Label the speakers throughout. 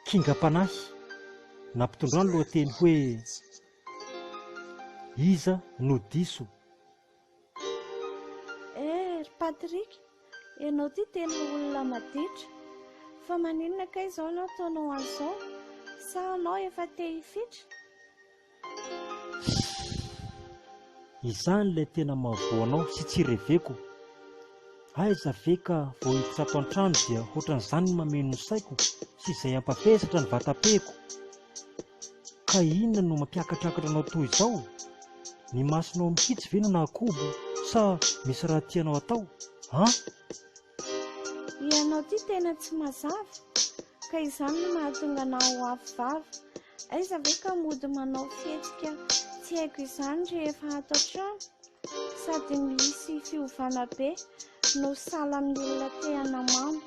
Speaker 1: kingam-panahy nampitondrano lohateny hoe iza no diso.
Speaker 2: Ry Patrik, ianao ty tena olona maditra, fa maninona ka izao anao ataonao an'izao? Sa anao efa te hifitra?
Speaker 1: Izany ilay tena mahavoanao sy tsy reveko. Aiza ve ka vao hiditra ato an-trano dia ohatran'izany ny mameno ny saiko sy izay ampavesatra ny vatam-peko. Ka inona no mampiakatrакatra anao toy izao? Ny masonao mihitsy ve no nakobo sa misy raha tianao atao?
Speaker 2: Ianao ty tena tsy mazava, ka izany no mahatonga anao avivava. Aiza ve ka mody manao fihetsika tsy haiko izany rehefa ato an-trano? Sady misy fiovana be no salan'ny olona te hanamamo.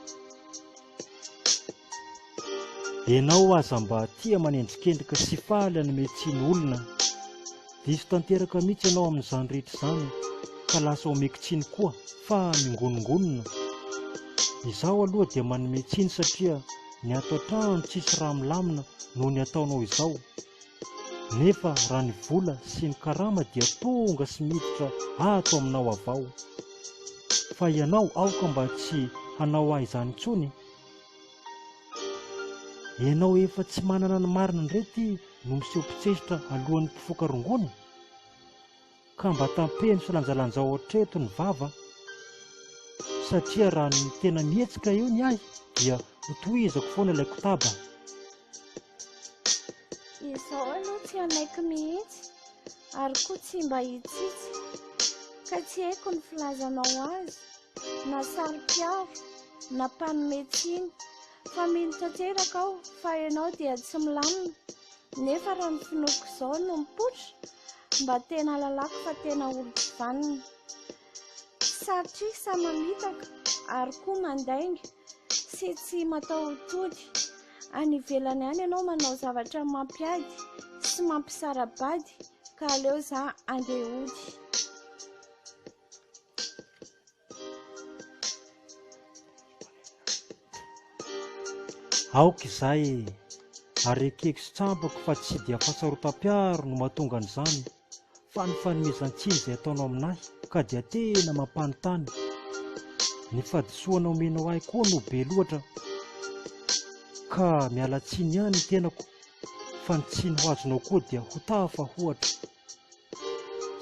Speaker 1: Ianao aza mba tia manendrikendrika sy faly hanome tsiny olona. Diso tanteraka mihitsy ianao amin'izany rehetra izany, ka lasa omeko tsiny koa fa mingonongonona. Izaho aloha dia manome tsiny satria ny ato an-trano tsisy raha milamina noho ny ataonao izao. Nefa raha ny vola sy ny karama dia tonga sy miditra ato aminao avao. Fa ianao aoka mba tsy hanao ahy izany intsony. Ianao efa tsy manana ny marina indrety no miseho mpitsehitra alohan'ny mpifoka rongony, ka mba tampeno sy lanjalanjao hatreto ny vava, satria raha ny tena mihetsika eo ny ahy dia hotohizako foana ilay kotaba.
Speaker 2: Izao aloha tsy anaiky mihitsy, ary koa tsy mba hitsitsy, ka tsy haiko ny filazanao azy, na sary-piaro, na mpanome tsiny. Fa mino tanteraka aho fa ianao dia tsy milamina, nefa raha ny finoko izao no mipotra, mba tena lalako fa tena olo tsy vanina. Satria sa mamitaka ary koa mandainga sy tsy matao tody. Any ivelany any ianao manao zavatra mampiady sy mampisarabady, ka aleo za andeha hody.
Speaker 1: Aoka izay, ary ekeko sy tsambako fa tsy dia fahasarotam-piaro no mahatonga an'izany, fa ny fanomezan-tsiny izay ataonao aminahy ka dia tena mampanontany. Ny fahadisoana omenao ahy koa no be loatra, ka miala tsiny ihany ny tenako, fa ny tsiny ho azonao koa dia ho tafahoatra.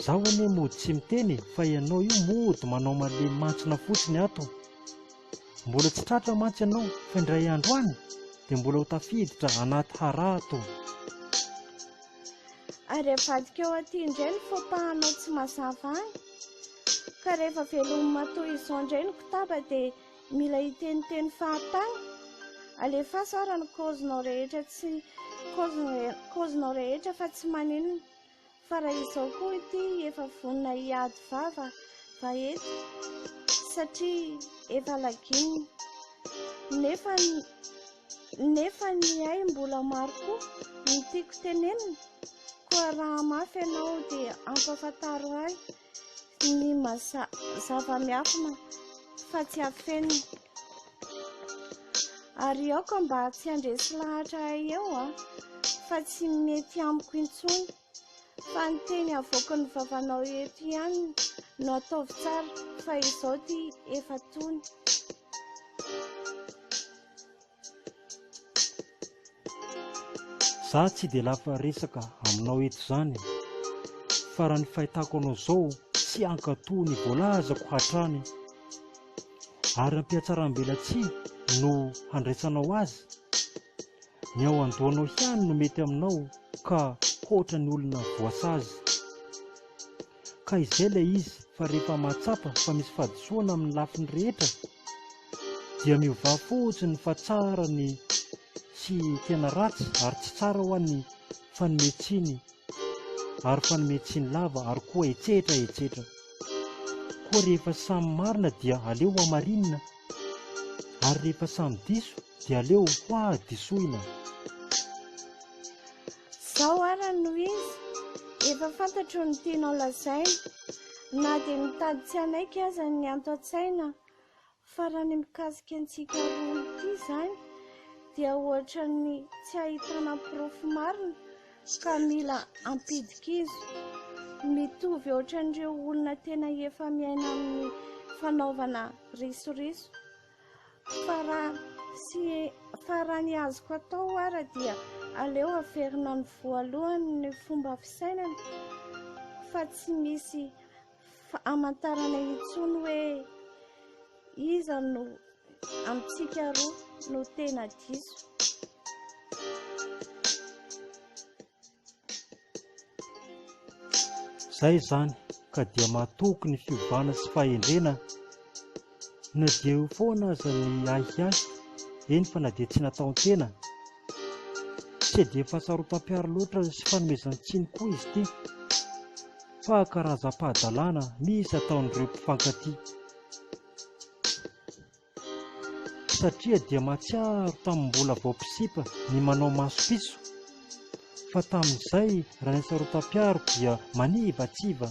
Speaker 1: Zaho anie mody tsy miteny, fa ianao io mody manao malemy mantsina fotsiny ato. Mbola tsy tratra mantsy ianao, fa indray andro any dia mbola ho tafiditra anaty harato.
Speaker 2: Ary avadika eo aty indray ny fôpahanao tsy mazava any, ka rehefa velominy matoy izao indray ny kotaba dia mila hiteniteny fahatany. Alefaso ara ny kaozinao rehetra kaozinao rehetra fa tsy maninona, fa raha izao koa ity efa vonina hiady vava eto, satria efa laginina. Nefa ny ahy mbola maro koa ny tiako tenenina, koa raha mafy ianao dia ampafantaro ahy ny zava-miafina fa tsy hafenina. Ary aoka mba tsy handresy lahatra ahy eo fa tsy mety amiko intsony, fa ny teny avoaka ny vavanao eto ihany no ataovy tsara, fa izao ty efa tony.
Speaker 1: Za tsy dia lafa resaka aminao eto izany, fa raha ny fahitako anao izao tsy ankatoa ny voalazako hatrany, ary ampiatsaram-belatsihy no handraisanao azy. Ny ao andohanao ihany no mety aminao ka hoatra ny olona voasazy. Ka izay ilay izy, fa rehefa mahatsapa fa misy fahadisoana amin'ny lafiny rehetra dia miova fotsiny fa tsara ny sy tena ratsy, ary tsy tsara ho an'ny fanometsiny, ary fanometsiny lava, ary koa etsetra. Koa rehefa samy marina dia aleo hamarinina, ary rehefa samy diso dia aleo ho adisoina.
Speaker 2: Zao ara no izy, efa fantatro ny tianao lazaina, na dia mitady tsy anaiky aza ny anto an-tsaina, fa raha ny mikasika antsika roa ity izany dia ohatrany tsy ahitana profy marina ka mila ampidikizo. Mitovy ohatran'ireo olona tena efa miaina amin'ny fanaovana risoriso. Fa raha ny azoko atao ara dia aleo averina ny voalohany ny fomba fisainana fa tsy misy amantarana intsony hoe iza no amintsika roa no tena diso.
Speaker 1: Zay zany ka dia mahatoky ny fiovana sy fahendrena na dia eo foana aza ny ahiahy eny fa na dia tsy nataon-tena tsy dia fahasarotam-piaro loatra sy fanomezan-tsiny koa izy ity fa karazam-pahadalàna misy ataon'ireo mpifankatia satria dia mahatsiaro tamin'ny mbola vao mpisipa ny manao maso-piso fa tamin'izay raha ny sarotam-piaro dia manivatsiva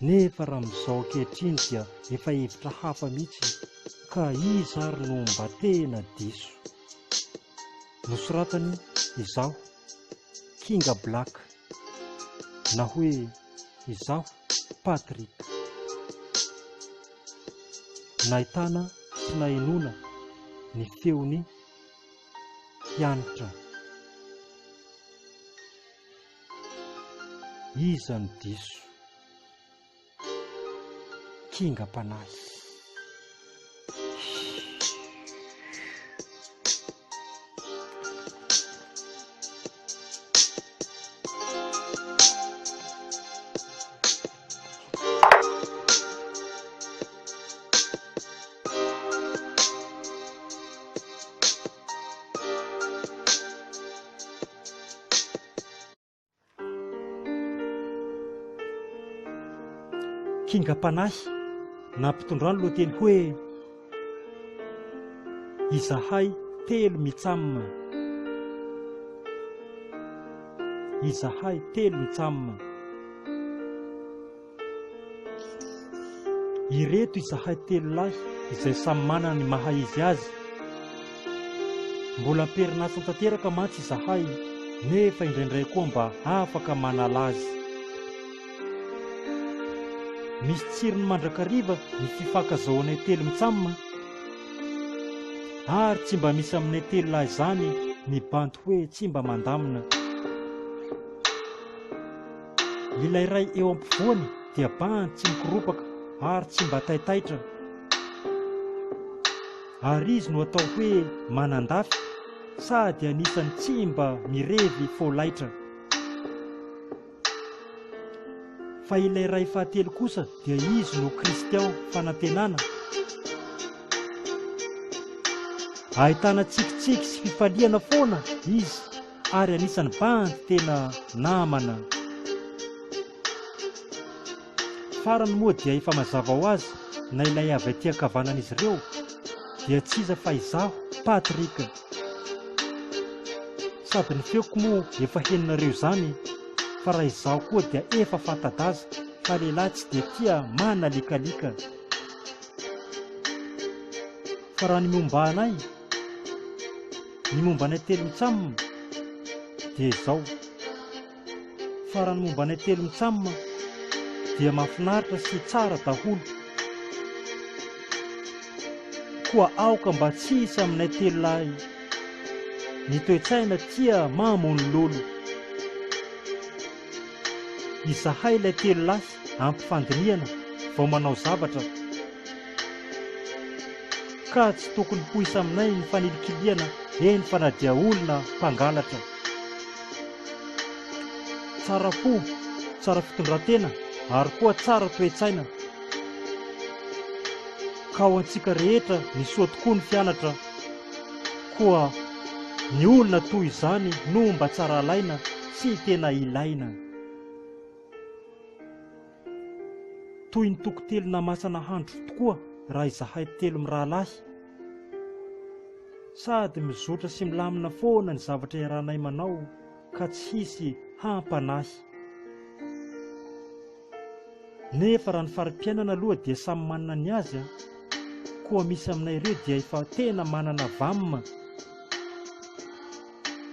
Speaker 1: nefa raha amin'izao ankehitriny dia efa hevitra hafa mihitsy ka iza ary no mba tena diso. Nosoratany izaho Kinga Black na hoe izaho Patrick. Nahitana sy nahenona ny feony hianitra. Iza ny diso? Kinga Panahy. Kinga Panahy nampitondrano lohateny hoe izahay telo mitsamina. Izahay telo mitsamina. Ireto izahay telo lahy izay samy manana ny maha izy azy. Mbola amperinasa tanteraka mantsy izahay nefa indraindray koa mba afaka manala azy. Misy tsirony mandrakariva ny fifankazahoanay telo mitsamina ary tsy mba misy aminay telo lahy izany ny banty hoe tsy mba mandamina. Ilay iray eo ampovoany dia banty tsy mikoropaka ary tsy mba taitaitra ary izy no atao hoe manandafy sady anisany tsy mba mirevy folaitra. Fa ilay iray fahatelo kosa dia izy no Kristian fanantenana. Ahitana tsikitsiky sy fifaliana foana izy ary anisany bandy tena namana. Farany moa dia efa mazava ho azy na ilay avy aty ankavanan'izy ireo dia tsy iza fa izaho Patrick. Sady ny feoko moa efa heninareo izany fa raha izaho koa dia efa fantadaza fa lehilahy tsy dia tia manalikalika. Fa raha ny momba anay, ny momba anay telo mitsamina dia izao. Fa raha ny momba anay telo mitsamina dia mahafinaritra sy tsara daholo. Koa aoka mba tsy hisy aminay telo lahy ny toe-tsaina tia mamono lolo. Izahay ilay telo lahy ampifandiniana vao manao zavatra ka tsy tokony ho hisy aminay ny fanilikiliana eny fa na dia olona mpangalatra. Tsara fo, tsara fitondran-tena ary koa tsara toe-tsaina. Ka ho antsika rehetra ny soa tokoa ny fianatra, koa ny olona toy izany no mba tsara alaina sy tena ilaina. Toy ny tokotelo namasana handro tokoa raha izahay telo mirahalahy, sady mizotra sy milamina foana ny zavatra iarahanay manao ka tsy hisy hampanahy. Nefa raha ny fari-piainana aloha dia samy manana ny azy koa misy aminay ireo dia efa tena manana vamina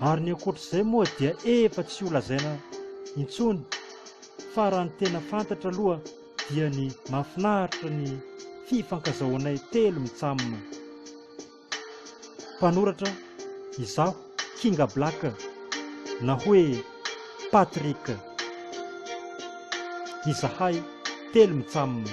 Speaker 1: Ary ny ankoatr'izay moa dia efa tsy ho lazaina intsony, fa raha ny tena fantatra aloha dia ny mahafinaritra ny fifankazahoanay telo mitsamina. Mpanoratra izaho Kinga Black, na hoe Patrick. Izahay telo mitsamina.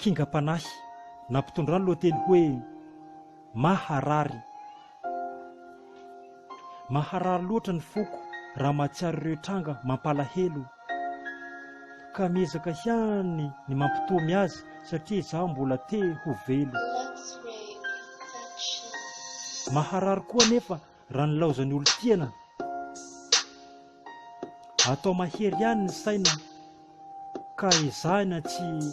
Speaker 1: Kingam-panahy nampitondrano lohateny hoe Maharary. Maharary loatra ny foko raha mahatsiaro ireo tranga mampalahelo, ka miezaka ihany ny mampitomy azy satria izaho mbola te ho velo. Maharary koa nefa raha ny laozan'ny olo-tiana, atao mahery ihany ny saina, ka izahina tsy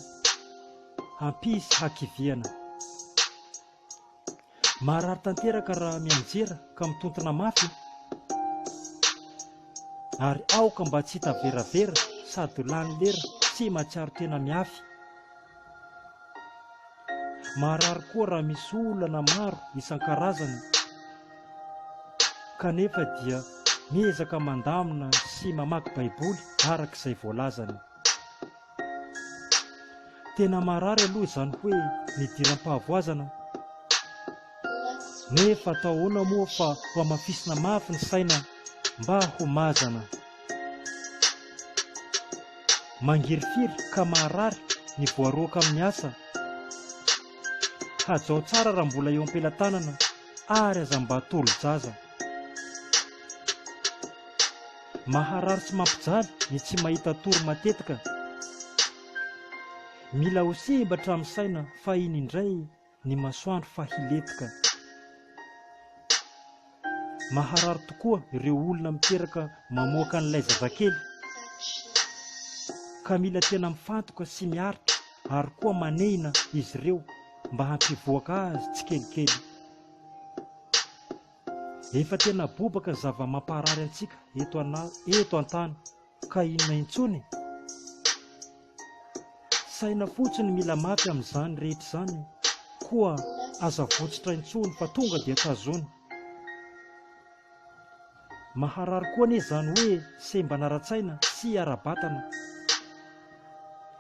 Speaker 1: hampisy hakiviana. Maharary tanteraka raha mianjera ka mitontona mafy, ary aoka mba tsy hita veravera sady lany lera tsy mahatsiaro tena miafy. Maharary koa raha misy olana maro isan-karazany, kanefa dia miezaka mandamina sy mamaky baiboly arak'izay voalazany. Tena marary aloha izany hoe nidiram-pahavoazana, nefa atao ahoana moa fa ho amafisina mafy ny saina mba ho mazana. Mangirifiry ka maharary ny voaroaka amin'ny asa, hajao tsara raha mbola eo am-pelantanana ary aza mba tolo-jaza. Maharary sy mampijaly ny tsy mahita toro matetika, mila ho sembatra amin'ny saina fa iny indray ny masoandro fa hiletika. Maharary tokoa ireo olona miteraka mamoaka n'ilay zazakely, ka mila tena mifantoka sy miaritra ary koa manehina izy ireo mba hampivoaka azy tsikelikely. Efa tena bobaka zava-mamparary antsika eto an-tany, ka inona intsony? Saina fotsiny mila mafy amin'izany rehetra izany, koa aza votsitra intsony fa tonga dia tazony. Maharary koa anie izany hoe semba naratsaina sy ara-batana,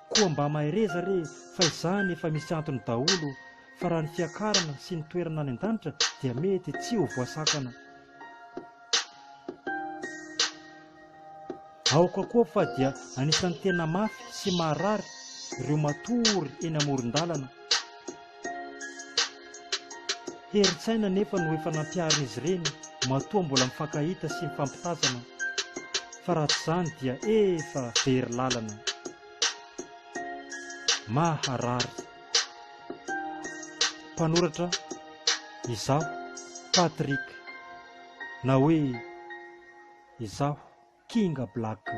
Speaker 1: koa mba mahereza re fa izany efa misy antony daholo, fa raha ny fiakarana sy ny toerana any an-danitra dia mety tsy ho voasakana. Aoka koa fa dia anisan'ny tena mafy sy maharary ireo matory eny amoron-dalana. Herin-tsaina nefa no efa nampiarina izy ireny matoa mbola mifankahita sy mifampitazana, fa raha tsy izany dia efa very lalana. Maharary. Mpanoratra izaho Patrick, na hoe izaho Kinga Black.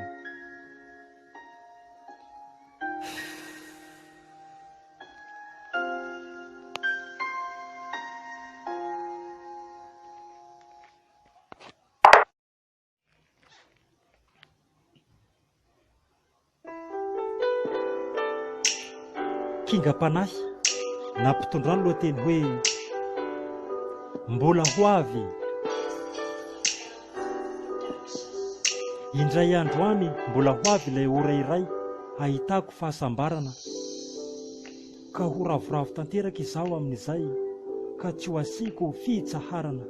Speaker 1: Kingam-panahy nampitondrano lohateny hoe mbola ho avy. Indray andro any mbola ho avy ilay ora iray ahitako fahasambarana, ka ho ravoravo tanteraka izaho amin'izay, ka tsy ho asiako fitsaharana.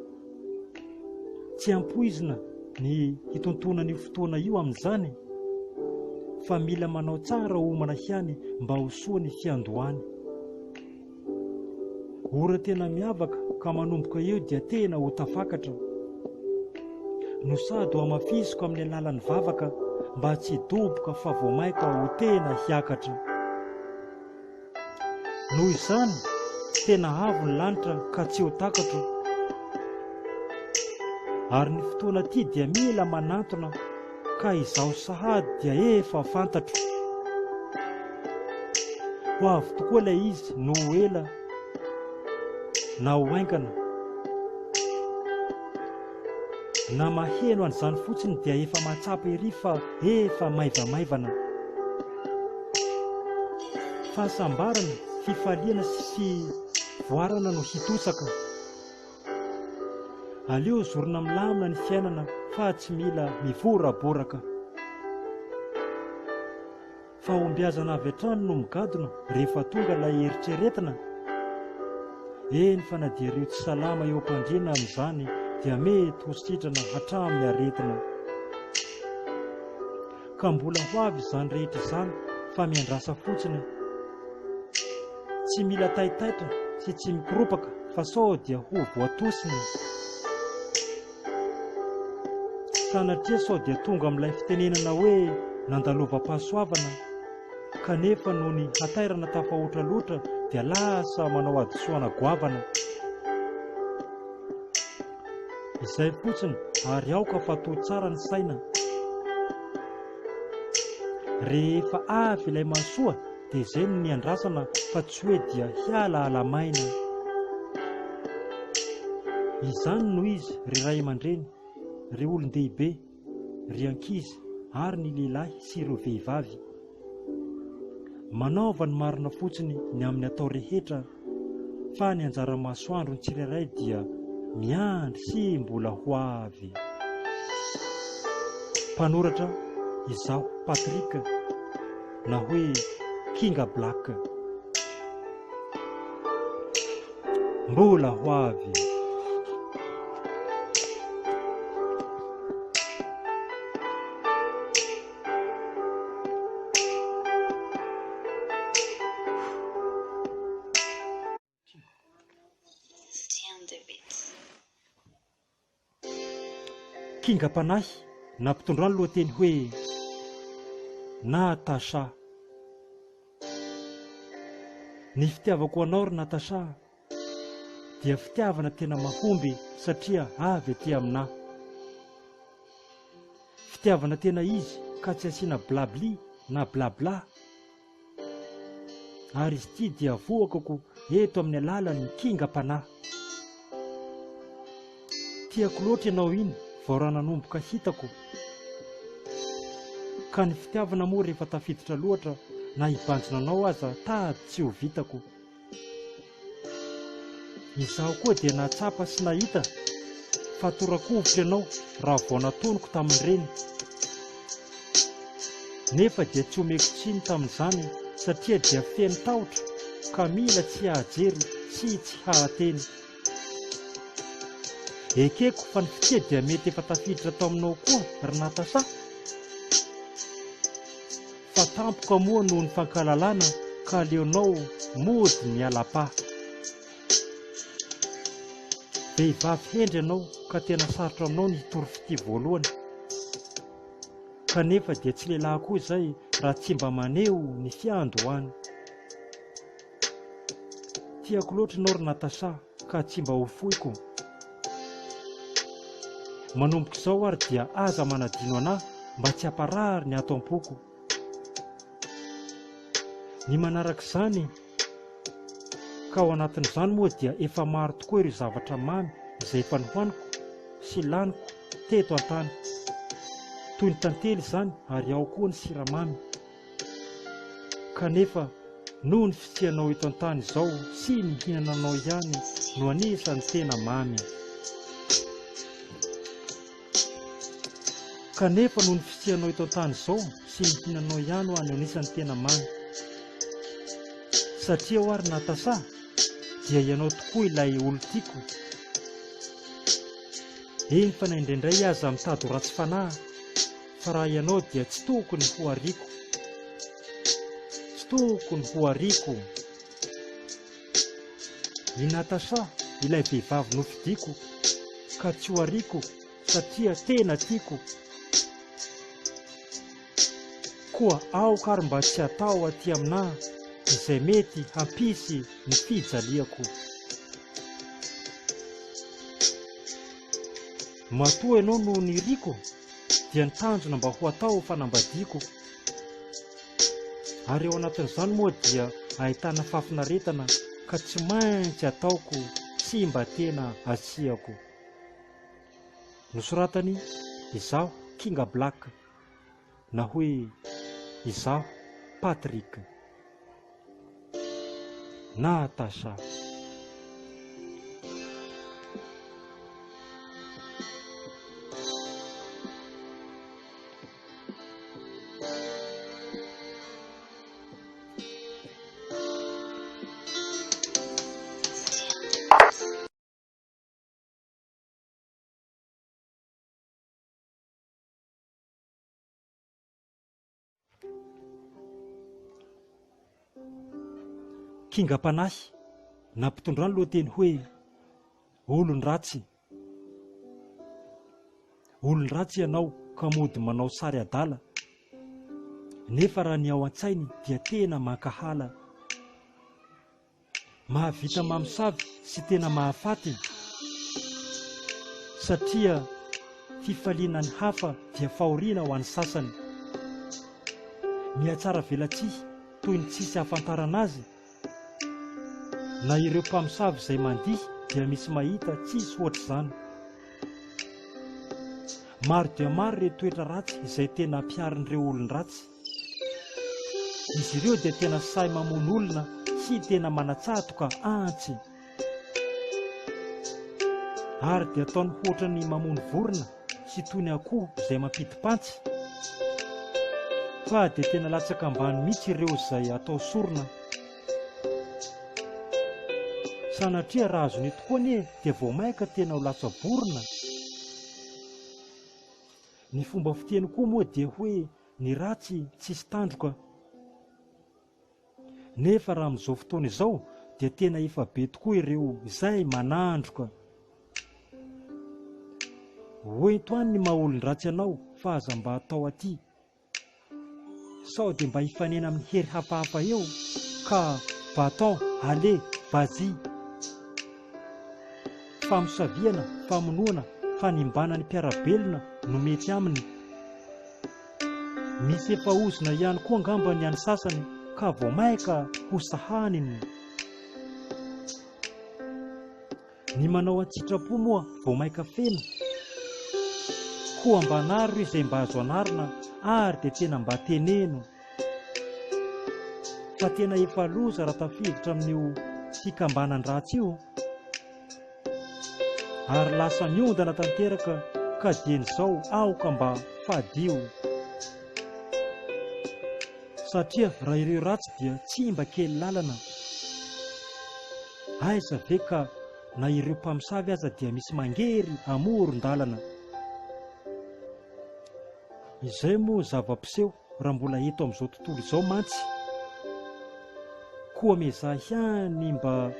Speaker 1: Tsy ampoizina ny hitontona ny fotoana io amin'izany, fa mila manao tsara homana ihany mba ho soa ny fiandohany. Ora tena miavaka ka manomboka eo dia tena ho tafakatra, no sady ho amafisiko amin'ny alalan'ny vavaka mba tsy doboka fa vao maika ho tena hiakatra. Noho izany tena avo ny lanitra ka tsy ho takatra, ary ny fotoana ty dia mila manantona, ka izaho sahady dia efa fantatro. Ho avy tokoa ilay izy no ela na ho aingana, na maheno an'izany fotsiny dia efa mahatsapa ery fa efa maivamaivana. Fahasambarana, fifaliana sy fivoarana no hitosaka. Aleo zorona milamina ny fiainana fa tsy mila mivoraboraka. Fahombiazana avy hatrany no migadona rehefa tonga ilay eritreretina. Eny fa na dia ireo tsy salama eo am-pandriana amin'izany dia mety ho sitrana hatramin'ny aretina. Ka mbola ho avy izany rehetra izany fa miandrasa fotsiny. Tsy mila taitaitra sy tsy mikoropaka fa sao dia ho voatosiny. Sanatria sao dia tonga amin'ilay fitenenana hoe nandalova-pahasoavana, kanefa noho ny hatairana tafahoatra loatra dia lasa manao adisoana goavana. Izay fotsiny ary aoka fa toa tsara ny saina. Rehefa avy ilay mahasoa dia izay no niandrasana fa tsy hoe dia hiala alamaina. Izany no izy ry ray aman-dreny, ry olon-dehibe, ry ankizy ary ny lehilahy sy ireo vehivavy. Manaova ny marina fotsiny ny amin'ny atao rehetra fa ny anjara masoandro ny tsirairay dia miandry sy mbola ho avy. Mpanoratra izaho Patrika, na hoe Kinga Black. Mbola ho avy. Kingam-panahy nampitondrano lohateny hoe Natasha. Ny fitiavako anao ry Natasha dia fitiavana tena mahomby satria avy aty aminahy. Fitiavana tena izy ka tsy asiana blabli na blabla. Ary izy ity dia voakako eto amin'ny alalan'ny kingam-panahy. Tiako loatra ianao iny vao raha nanomboka hitako. Ka ny fitiavana moa rehefa tafiditra loatra na hibanjina anao aza tady tsy ho vitako. Izaho koa dia nahatsapa sy nahita fa torakovitra ianao raha vao natonoko tamin'ireny. Nefa dia tsy omeko tsiny tamin'izany satria dia feno tahotra ka mila tsy hahajery sy tsy hahateny. Ekeko fa ny fitia dia mety efa tafiditra tao aminao koa ry Natasha. Fa tampoka moa noho ny fankalalana ka aleonao mody ny ala-pa. Vehivavy hendry ianao ka tena sarotra aminao ny hitory fitia voalohany. Kanefa dia tsy lehilahy koa izay raha tsy mba maneho ny fiandohany. Tiako loatra ianao ry Natasha ka tsy mba ho fohiko. Manomboka izao ary dia aza manadino anahy mba tsy hamparary ny ato am-poko. Ny manaraka izany ka ao anatin'izany moa dia efa maro tokoa ireo zavatra mamy izay efa nohaniko sy laniko teto an-tany. Toy ny tantely izany ary ao koa ny siramamy. Kanefa noho ny fisianao eto an-tany izao sy ny mihinananao ihany no anisany tena mamy. Kanefa noho ny fisianao eto an-tany izao sy ny mihinanao ihany ho any anisany tena mamy. Satria ho ary Natasha dia ianao tokoa ilay olo-tiako. Eny fa na indraindray aza mitady ho ratsy fanahy fa raha ianao dia tsy tokony ho ariako. Tsy tokony ho ariako. I Natasha ilay vehivavy nofidiako ka tsy ho ariako satria tena tiako. Koa aoka ary mba tsy hatao aty aminahy izay mety hampisy ny fijaliako. Matoa ianao no niriko dia ny tanjona mba ho atao fanambadiako. Ary eo anatin'izany moa dia ahitana fafinaretana ka tsy maintsy ataoko sy mba tena asiako. nosoratany izaho Kinga Black na hoe izaho Patrick Natasha. Kingam-panahy na mpitondrano lohateny hoe olon-dratsy. Olon-dratsy ianao ka mody manao sary adala, nefa raha ny ao an-tsainy dia tena mankahala. Mahavita mamosavy sy tena mahafaty, satria fifaliana ny hafa dia fahoriana ho an'ny sasany. Mihatsara velatsihy toy ny tsisy hafantarana azy, na ireo mpamosavy izay mandihy dia misy mahita tsisy ohatr'izany. Maro dia maro ireo toetra ratsy izay tena ampiarin'ireo olon-dratsy. Izy ireo dia tena sahy mamono olona sy tena manatsatoka antsy, ary dia ataony hoatra ny mamono vorona sy toy ny akoho izay mampidi-pantsy, fa dia tena latsaka ambany mihitsy ireo izay atao sorona. Sanatria raha azony tokoa anie dia vao maika tena ho latsa-borona. Ny fomba fiteny koa moa dia hoe ny ratsy tsisy tandroka. Nefa raha amin'izao fotoana izao dia tena efa be tokoa ireo izay manandroka. Hoe toany ny maha-olon-dratsy anao fa aza mba atao aty, sao dia mba hifanena amin'ny hery hafahafa eo ka va-t'en, allez, vas-y. Famosaviana, famonoana, fanimbana ny mpiarabelona no mety aminy. Misy efa ozona ihany koa angamba ny an'ny sasany ka vao maika ho sahaniny. Ny manao an-tsitrapo moa vao maika feno, koa mba anaro izay mba azo anarina ary dia tena mba teneno. Fa tena efa loza raha tafiditra amin'io fikambanan-dratsy io, ary lasa niondana tanteraka ka dien'izao aoka mba fadio. Satria raha ireo ratsy dia tsy mba kely lalana. Aiza ve ka na ireo mpamosavy aza dia misy mangery amoron-dalana. Izay moa zava-piseho raha mbola eto amin'izao tontolo izao mantsy, koa mezaha ihany mba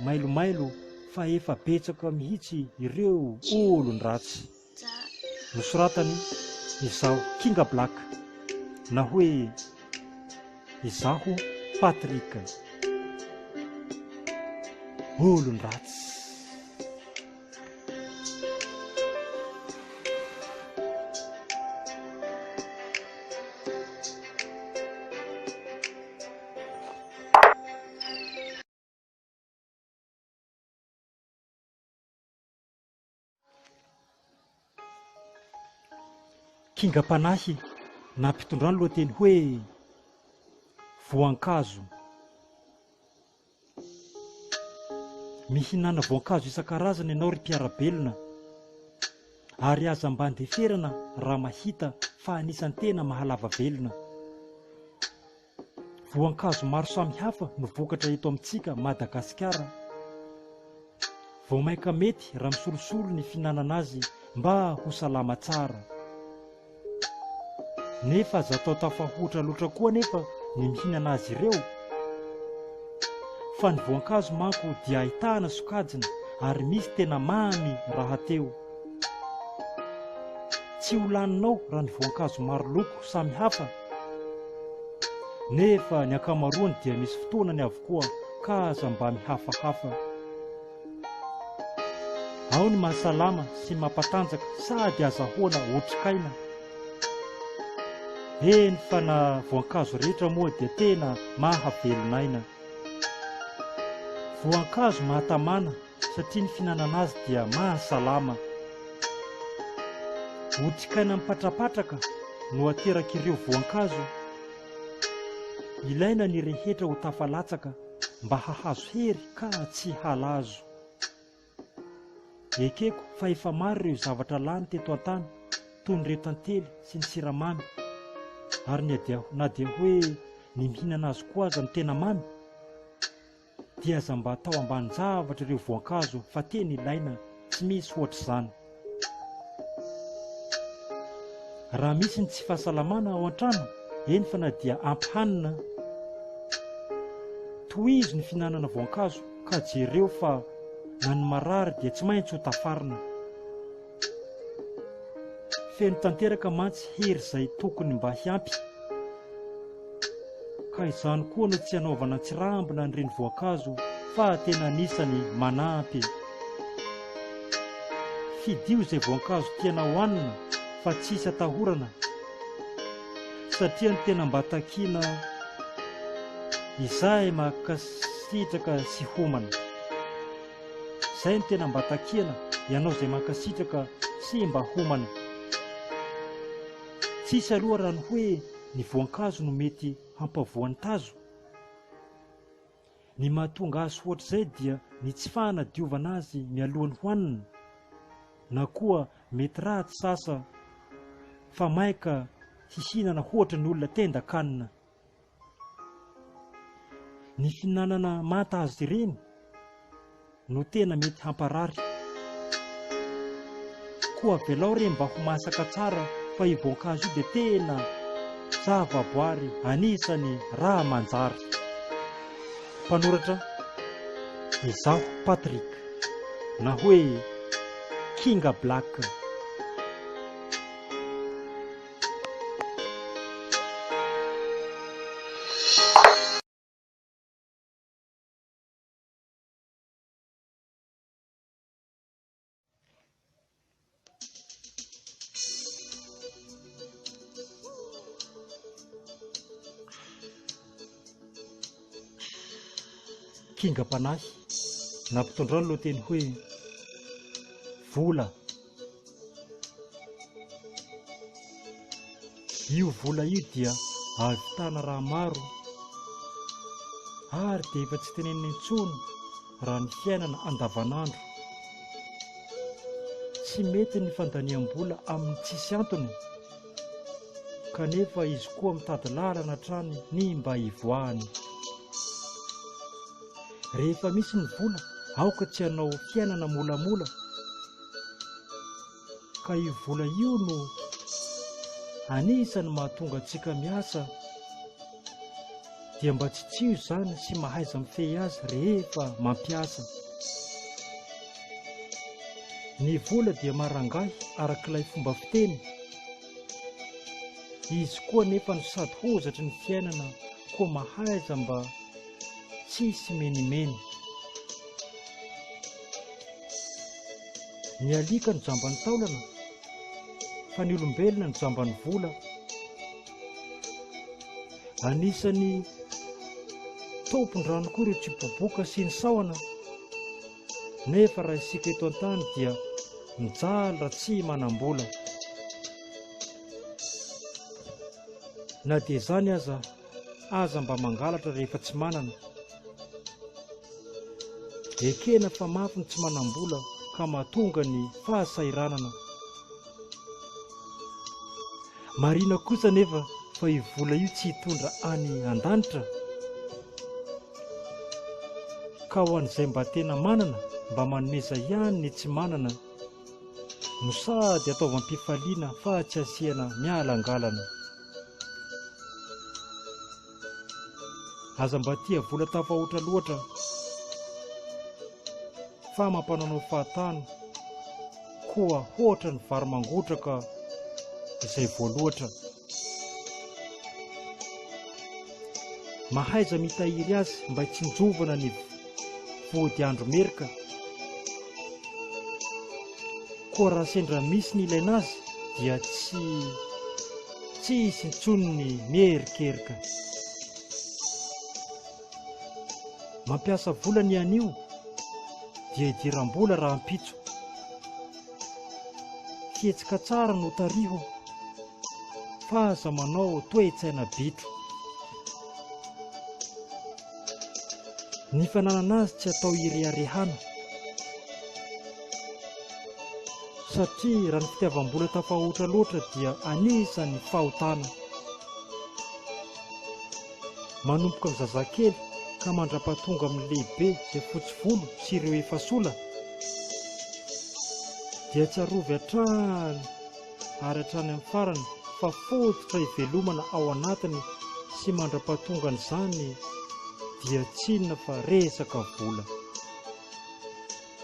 Speaker 1: mailomailo fa efa betsaka mihitsy ireo olon-dratsy. Nosoratany izaho Kinga Black na hoe izaho Patrick, olon-dratsy. Kingam-panahy na mpitondrano lohateny hoe voankazo. Mihinana voankazo isan-karazany ianao ry mpiarabelona, ary aza mba handeferana raha mahita fa anisan'ny tena mahalava velona. Voankazo maro samihafa no vokatra eto amintsika Madagasikara. Vao maika mety raha misolosolo ny fihinanana azy mba ho salama tsara. Nefa aza atao tafahoatra loatra koa nefa ny mihinana azy ireo, fa ny voankazo manko dia ahitana sokajina ary misy tena mamy raha teo. Tsy ho laninao raha ny voankazo maro loko samy hafa, nefa ny ankamaroany dia misy fotoanany avokoa ka aza mba mihafahafa. Ao ny mahasalama sy mampatanjaka sady azahoana otrikaina. Eny fa na voankazo rehetra moa dia tena mahavelonaina. Voankazo mahatamana satria ny fihinanana azy dia mahasalama. Otrikaina mipatrapatraka no ateraka ireo voankazo. Ilaina ny rehetra ho tafalatsaka mba hahazo hery ka tsy halazo. Ekeko fa efa maro ireo zavatra lany teto an-tany toy nyreo tantely sy ny siramamy, ary na dia hoe ny mihinana azy koa aza no tena mamy, dia aza mba atao ambany zavatra ireo voankazo fa tena ilaina, tsy misy ohatr'izany. Raha misy ny tsy fahasalamana ao an-trano, eny fa na dia ampy-hanina, tohizo ny fihinanana voankazo ka jereo fa na ny marary dia tsy maintsy ho tafarina. Feno tanteraka mantsy hery izay tokony mba hiampy, ka izany koa no tsy hanaovana tsirambina nireny voankazo fa tena anisany manampy. Fidio izay voankazo tiana hohanina fa tsisy atahorana, satria ny tena mba takiana izay makasitraka sy homana. Izay ny tena mba takiana ianao izay makasitraka sy mba homana. Tsisy aloha raha ny hoe ny voankazo no mety hampavoan'ny tazo. Ny mahatonga azy ohatr'izay dia ny tsy fahanadiovana azy mialohan'ny hohanina, na koa mety ratsy sasa fa maika hihinana ohatra ny olona tendan-kanina. Ny fihinanana manta azy ireny no tena mety hamparary. Koa velao re mba ho masaka tsara fa io voankazo io dia tena zavaboary anisany raha manjary. Mpanoratra izaho Patrick, na hoe Kinga Black. Kinga-panahy na mpitondra ny lohateny hoe vola. Io vola io dia ahavitana raha maro ary dia efa tsy tenenina intsony raha ny fiainana andavanandro. Tsy mety ny fandaniam-bola amin'ny tsisy antony, kanefa izy koa mitady lalana hatrany ny mba hivoahany. Rehefa misy ny vola, aoka tsy hanao fiainana molamola, ka io vola io no anisany mahatonga antsika miasa, dia mba tsy tsio izany sy mahaiza mifehy azy rehefa mampiasa. Ny vola dia marangahy arak'ilay fomba fiteny, izy koa nefa no sady hozatry ny fiainana koa mahaiza mba tsisy menimeny. Ny alika no jamban'ny taolana, fa ny olombelona no jamban'ny vola. Anisany tompondrano koa ireo tsiboboka sy ny sahona, nefa raha isika eto an-tany dia mijaly raha tsy manam-bola. Na dia izany aza mba mangalatra rehefa tsy manana. Ekena fa mafy ny tsy manam-bola ka mahatonga ny fahasairanana. Marina kosa nefa fa io vola io tsy hitondra any an-danitra, ka ho an'izay mba tena manana mba manomeza ihany ny tsy manana, no sady ataovam-pifaliana fa tsy asiana mialangalana. Aza mba tia vola tafahoatra loatra, fa mampananao fahatany koa hoatra ny vary mangotraka izay voaloatra. Mahaiza mitahiry azy mba hitsinjovana ny vody andro merika, koa raha sendra misy ny ilaina azy dia tsy hisy intsony ny mierikerika. Mampiasa vola ny anio dia hidiram-bola raha ampitso, kihetsika tsara no tariho fa aza manao toe-tsaina bitro. Ny fananana azy tsy atao ireharehana satria raha ny fitiavam-bola tafahoatra loatra dia anisan'ny fahotana. Manomboka amin'ny zazakely ka mandrapahatonga amin'ny lehibe izay fotsy volo sy ireo efa sola dia tsarovy hatrany ary hatrany amin'ny farany fa fototra hivelomana ao anatiny sy mandrapahatonga an'izany dia tsinona fa resaka vola.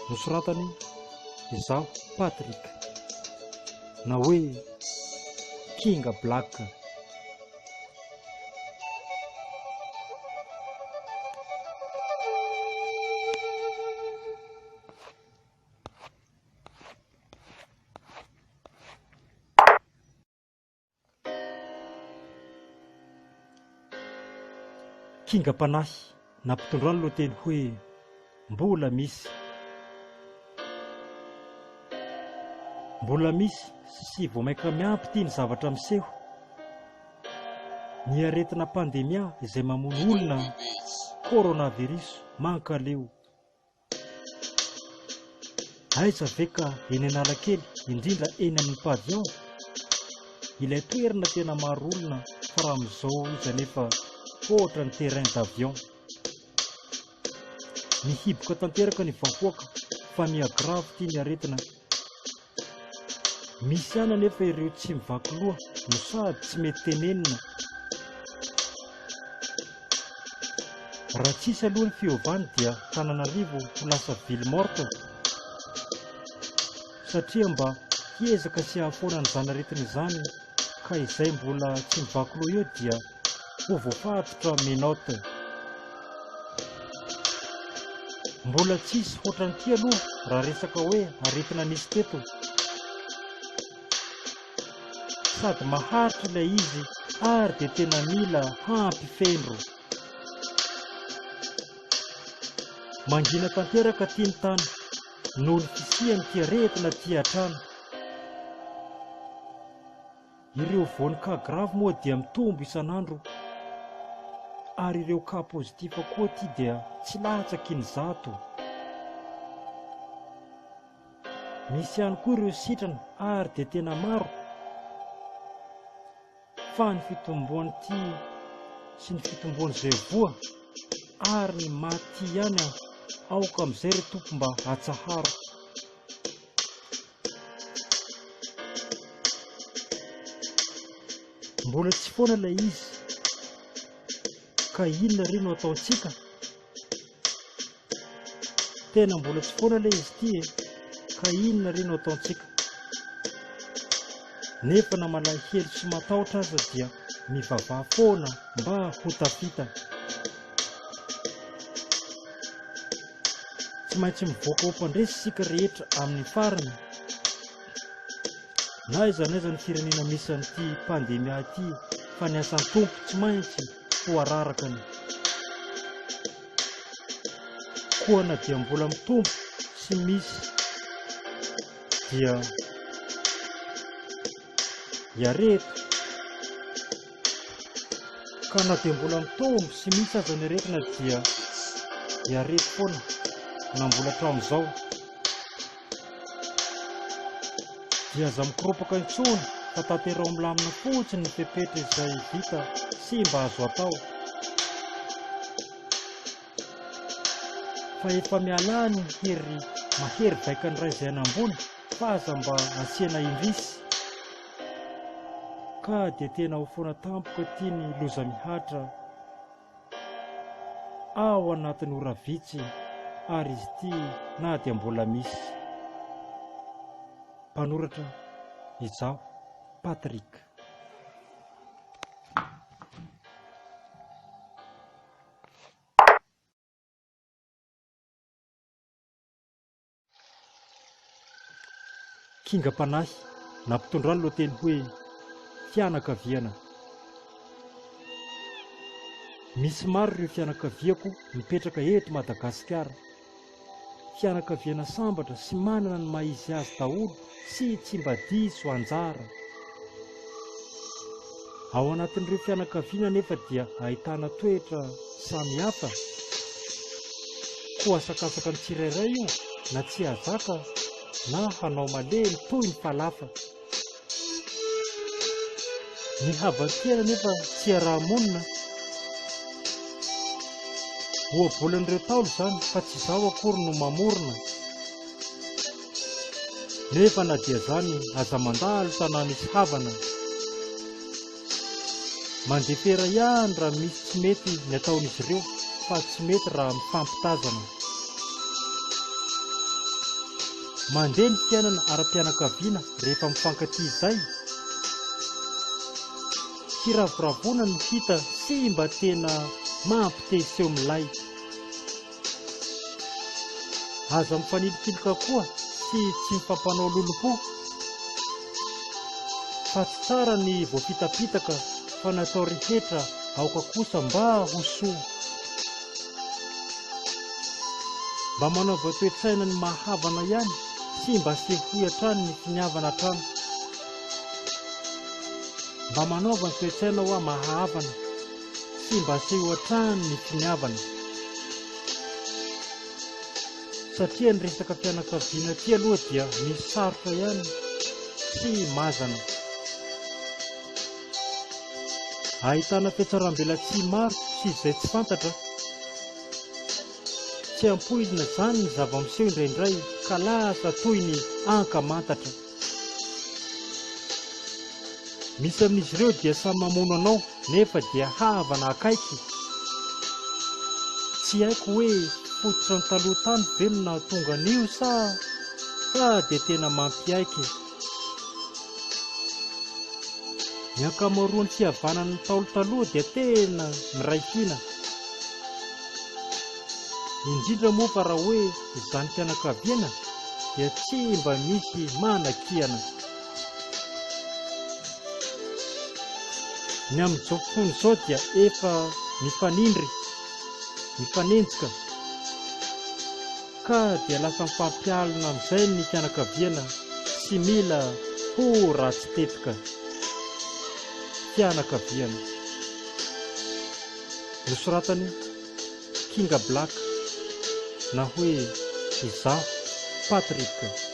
Speaker 1: Nosoratany izaho Patrick na hoe Kinga Black. Kingam-panahy nampitondrano no teny hoe mbola misy. Mbola misy sy vao maika miampy ity ny zavatra miseho. Ny aretina pandemia izay mamono olona coronavirus mankaleo. Aiza ve ka eny Analakely indrindra eny amin'ny pavillon ilay toerana tena maro olona fa raha amin'izao izy anefa ohatra ny terrain d'avion. Mihiboka tanteraka ny vahoaka fa miagravo ity ny aretina. Misy ihany anefa ireo tsy mivaky loha no sady tsy mety tenenina. Raha tsisy aloha ny fiovany dia Tananarivo ho lasa ville morte satria mba hiezaka sy hahafoana an'izany aretina izany ka izay mbola tsy mivaky loha eo dia ho voafatotra menote. Mbola tsisy ohatran'ity aloha raha resaka hoe aretina nisy teto. Sady maharitra ilay izy ary dia tena mila hampifendro. Mangina tanteraka tia ny tany noho ny fisiany tia aretina tia hatrany. Ireo voanka grave moa dia mitombo isan'andro ary ireo ka pozitiva koa ity dia tsy latsaky ny zato. Misy ihany koa ireo sitrana ary dia tena maro fa ny fitomboan'ity sy ny fitomboan'izay voa ary ny maty ihany aoka amin'izay ry tompo mba hatsaharo. Mbola tsy foana ilay izy ka inona ry no ataontsika? Tena mbola tsy foana ilay izy ity ka inona ry no ataontsika? Nefa na malahelo sy matahotra aza dia mivavaha foana mba ho tafita. Tsy maintsy mivoaka ho mpandresy isika rehetra amin'ny farany. Na aiza n'aiza ny firenena misy an'ity pandemia ity fa ny asan'ny tompo tsy maintsy ho ararakany. Koa na dia mbola mitombo sy misy dia iareto, ka na dia mbola mitombo sy misy aza ny aretina dia iareto foana na mbola hatramin'izao dia aza mikoropaka intsony fa tanterao milamina fotsiny ny fepetra izay vita sy mba azo atao. Fa efa mialany hery mahery vaika ny ray izay anambony fa aza mba asiana indrisy. Ka dia tena ho foana tampoka ity ny loza mihatra ao anatin'ny ora vitsy ary izy ity na dia mbola misy. Mpanoratra izaho Patrick. Kingam-panahy nampitondrano no teny hoe fianakaviana. Misy maro ireo fianakaviako mipetraka eto Madagasikara. fianakaviana sambatra sy manana ny maha-izy azy daholo sy tsy mba diso anjara. Ao anatin'ireo fianakaviana nefa dia ahitana toetra samihafa. Koa asakasaka ny tsirairay io na tsy hazaka na hanao malemy toy ny falafa. Ny havan-tena nefa tsy araha-monina. Ohabolan'ireo Ntaolo izany fa tsy izao akory no mamorona. Nefa na dia izany aza mandalo tanàna misy havana. Mandefera ihany raha misy tsy mety ny ataon'izy ireo, fa tsy mety raha mifampitazana. Mandeha ny fiainana ara-pianakaviana rehefa mifankatia izay. Kiravoravona ny hita sy mba tena mampiteseho milay. Aza mifanilikiloka koa sy tsy mifampanao lolo-po. Fa tsy tsara ny voafitapitaka fa natao rehetra aoka kosa mba ho soa. Mba manaova toe-tsaina ny mahavana ihany sy mba sehoy hatrany ny finiavana hatrany. Mba manaova ny toe-tsaina hoa mahavana sy mba seho hatrany ny finiavana. Satria ny resaka fianakaviana ity aloha dia misy sarotra ihany sy mazana. Ahitana fiatsaram-belatsihy maro sy izay tsy fantatra. Tsy ampoizina izany ny zava-miseho indraindray ka lasa toy ny ankamantatra. Misy amin'izy ireo dia samy mamono anao nefa dia havana akaiky. Tsy haiko hoe fototra ny taloha tany ve no nahatonga an'io sa dia tena mampiaiky. Ny ankamaroan'ny fihavanan'ny Ntaolo taloha dia tena miraikina. Indrindra moa fa raha hoe izany fianakaviana dia tsy mba misy manakihana. Ny amin'izao fotoana izao dia efa mifanindry, mifanenjika, ka dia lasa mifampialina amin'izay ny fianakaviana sy mila ho ratsy tetika. Fianakaviana. Nosoratany Kinga Black na hoe izaho Patrick.